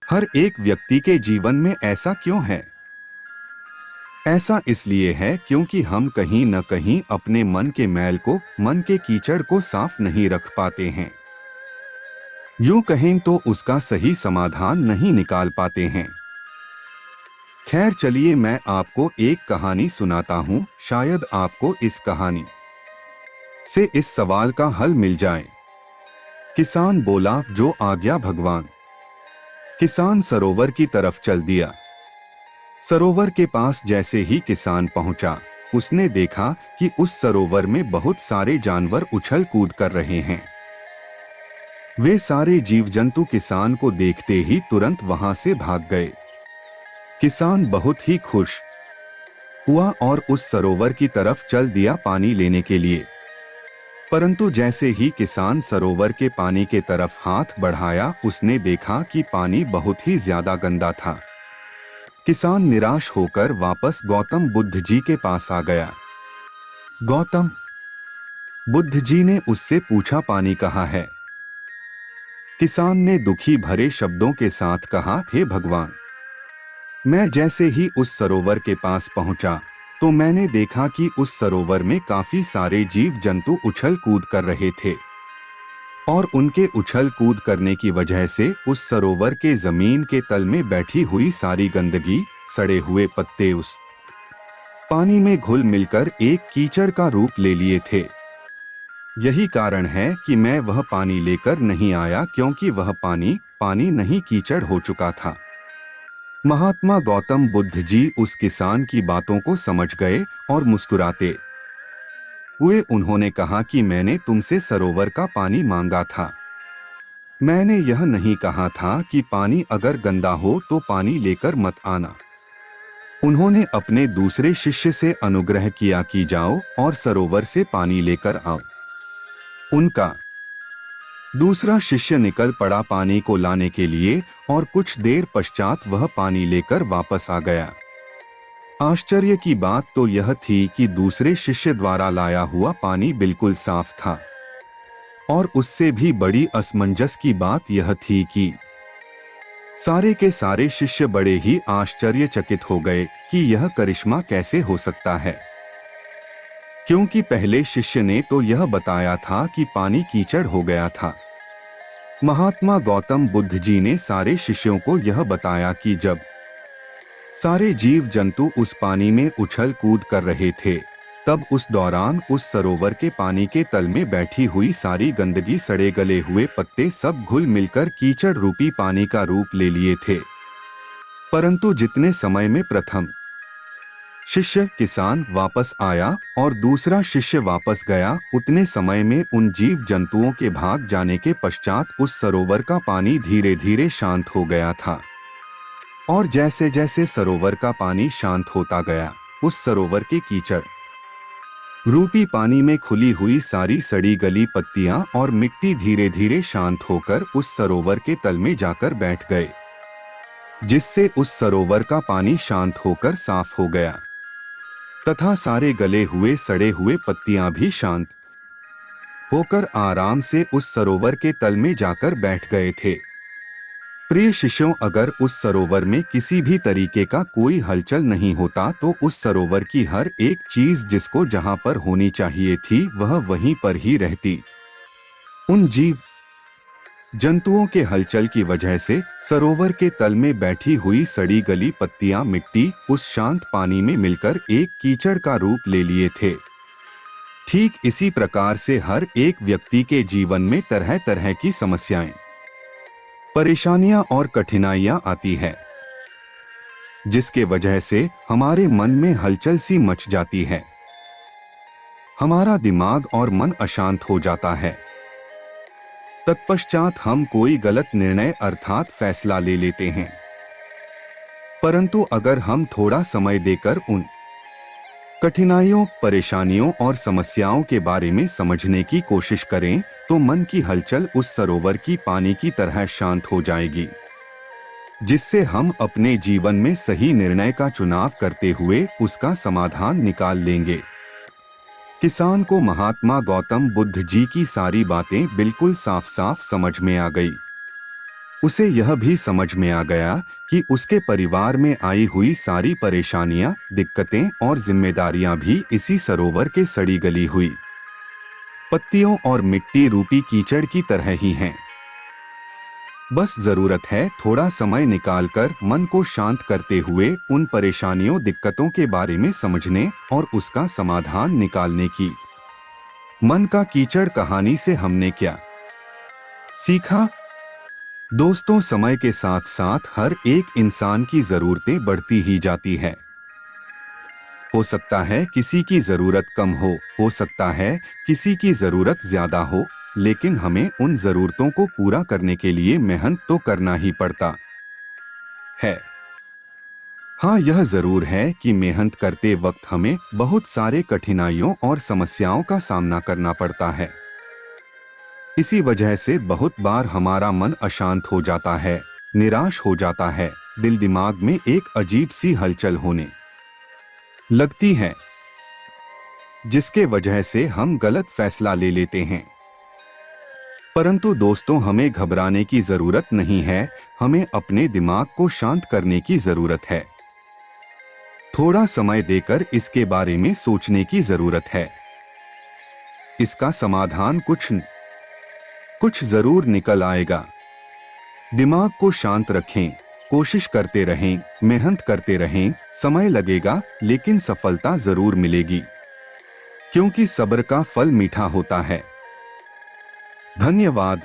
हर एक व्यक्ति के जीवन में ऐसा क्यों है? ऐसा इसलिए है क्योंकि हम कहीं न कहीं अपने मन के मैल को, मन के कीचड़ को साफ नहीं रख पाते हैं। यूं कहें तो उसका सही समाधान नहीं निकाल पाते हैं। खैर चलिए मैं आपको एक कहानी सुनाता हूं, शायद आपको इस कहानी से इस सवाल का हल मिल जाए। किसान बोला, जो आज्ञा भगवान। किसान सरोवर की तरफ चल दिया। सरोवर के पास जैसे ही किसान पहुंचा, उसने देखा कि उस सरोवर में बहुत सारे जानवर उछल कूद कर रहे हैं। वे सारे जीव जंतु किसान को देखते ही तुरंत वहां से भाग गए। किसान बहुत ही खुश हुआ और उस सरोवर की तरफ चल दिया पानी लेने के लिए। परंतु जैसे ही किसान सरोवर के पानी के तरफ हाथ बढ़ाया, उसने देखा कि पानी बहुत ही ज्यादा गंदा था। किसान निराश होकर वापस गौतम बुद्ध जी के पास आ गया। गौतम बुद्ध जी ने उससे पूछा, पानी कहाँ है? किसान ने दुखी भरे शब्दों के साथ कहा, हे भगवान, मैं जैसे ही उस सरोवर के पास पहुंचा तो मैंने देखा कि उस सरोवर में काफी सारे जीव जंतु उछल कूद कर रहे थे और उनके उछल कूद करने की वजह से उस सरोवर के जमीन के तल में बैठी हुई सारी गंदगी, सड़े हुए पत्ते उस पानी में घुल मिलकर एक कीचड़ का रूप ले लिए थे। यही कारण है कि मैं वह पानी लेकर नहीं आया, क्योंकि वह पानी नहीं कीचड़ हो चुका था। महात्मा गौतम बुद्ध जी उस किसान की बातों को समझ गए और मुस्कुराते हुए उन्होंने कहा कि मैंने तुमसे सरोवर का पानी मांगा था। मैंने यह नहीं कहा था कि पानी अगर गंदा हो तो पानी लेकर मत आना। उन्होंने अपने दूसरे शिष्य से अनुग्रह किया कि जाओ और सरोवर से पानी लेकर आओ। उनका दूसरा शिष्य निकल पड़ा पानी को लाने के लिए और कुछ देर पश्चात वह पानी लेकर वापस आ गया। आश्चर्य की बात तो यह थी कि दूसरे शिष्य द्वारा लाया हुआ पानी बिल्कुल साफ था और उससे भी बड़ी असमंजस की बात यह थी कि सारे के सारे शिष्य बड़े ही आश्चर्यचकित हो गए कि यह करिश्मा कैसे हो सकता है, क्योंकि पहले शिष्य ने तो यह बताया था कि पानी कीचड़ हो गया था। महात्मा गौतम बुद्ध जी ने सारे शिष्यों को यह बताया कि जब सारे जीव जंतु उस पानी में उछल कूद कर रहे थे, तब उस दौरान उस सरोवर के पानी के तल में बैठी हुई सारी गंदगी, सड़े गले हुए पत्ते सब घुल मिलकर कीचड़ रूपी पानी का रूप ले लिए थे। परंतु जितने समय में प्रथम शिष्य किसान वापस आया और दूसरा शिष्य वापस गया, उतने समय में उन जीव जंतुओं के भाग जाने के पश्चात उस सरोवर का पानी धीरे धीरे शांत हो गया था। और जैसे जैसे सरोवर का पानी शांत होता गया, उस सरोवर के कीचड़ रूपी पानी में खुली हुई सारी सड़ी गली पत्तियां और मिट्टी धीरे धीरे शांत होकर उस सरोवर के तल में जाकर बैठ गए, जिससे उस सरोवर का पानी शांत होकर साफ हो गया तथा सारे गले हुए सड़े हुए पत्तियां भी शांत होकर आराम से उस सरोवर के तल में जाकर बैठ गए थे। प्रिय शिष्यों, अगर उस सरोवर में किसी भी तरीके का कोई हलचल नहीं होता तो उस सरोवर की हर एक चीज जिसको जहां पर होनी चाहिए थी वह वहीं पर ही रहती। उन जीव जंतुओं के हलचल की वजह से सरोवर के तल में बैठी हुई सड़ी गली पत्तियां, मिट्टी उस शांत पानी में मिलकर एक कीचड़ का रूप ले लिए थे। ठीक इसी प्रकार से हर एक व्यक्ति के जीवन में तरह तरह की समस्याएं, परेशानियां और कठिनाइयां आती है, जिसके वजह से हमारे मन में हलचल सी मच जाती है। हमारा दिमाग और मन अशांत हो जाता है। तत्पश्चात हम कोई गलत निर्णय अर्थात फैसला ले लेते हैं। परंतु अगर हम थोड़ा समय देकर उन कठिनाइयों, परेशानियों और समस्याओं के बारे में समझने की कोशिश करें तो मन की हलचल उस सरोवर की पानी की तरह शांत हो जाएगी, जिससे हम अपने जीवन में सही निर्णय का चुनाव करते हुए उसका समाधान निकाल लेंगे। किसान को महात्मा गौतम बुद्ध जी की सारी बातें बिल्कुल साफ साफ समझ में आ गई। उसे यह भी समझ में आ गया कि उसके परिवार में आई हुई सारी परेशानियां, दिक्कतें और जिम्मेदारियां भी इसी सरोवर के सड़ी गली हुई पत्तियों और मिट्टी रूपी कीचड़ की तरह ही हैं। बस जरूरत है थोड़ा समय निकालकर मन को शांत करते हुए उन परेशानियों, दिक्कतों के बारे में समझने और उसका समाधान निकालने की। मन का कीचड़ कहानी से हमने क्या सीखा? दोस्तों, समय के साथ साथ हर एक इंसान की जरूरतें बढ़ती ही जाती है। हो सकता है किसी की जरूरत कम हो सकता है किसी की जरूरत ज्यादा हो, लेकिन हमें उन जरूरतों को पूरा करने के लिए मेहनत तो करना ही पड़ता है। हाँ, यह जरूर है कि मेहनत करते वक्त हमें बहुत सारे कठिनाइयों और समस्याओं का सामना करना पड़ता है। इसी वजह से बहुत बार हमारा मन अशांत हो जाता है, निराश हो जाता है, दिल दिमाग में एक अजीब सी हलचल होने लगती है, जिसके वजह से हम गलत फैसला ले लेते हैं। परंतु दोस्तों, हमें घबराने की जरूरत नहीं है, हमें अपने दिमाग को शांत करने की जरूरत है। थोड़ा समय देकर इसके बारे में सोचने की जरूरत है। इसका समाधान कुछ जरूर निकल आएगा। दिमाग को शांत रखें, कोशिश करते रहें, मेहनत करते रहें, समय लगेगा लेकिन सफलता जरूर मिलेगी, क्योंकि सब्र का फल मीठा होता है। धन्यवाद।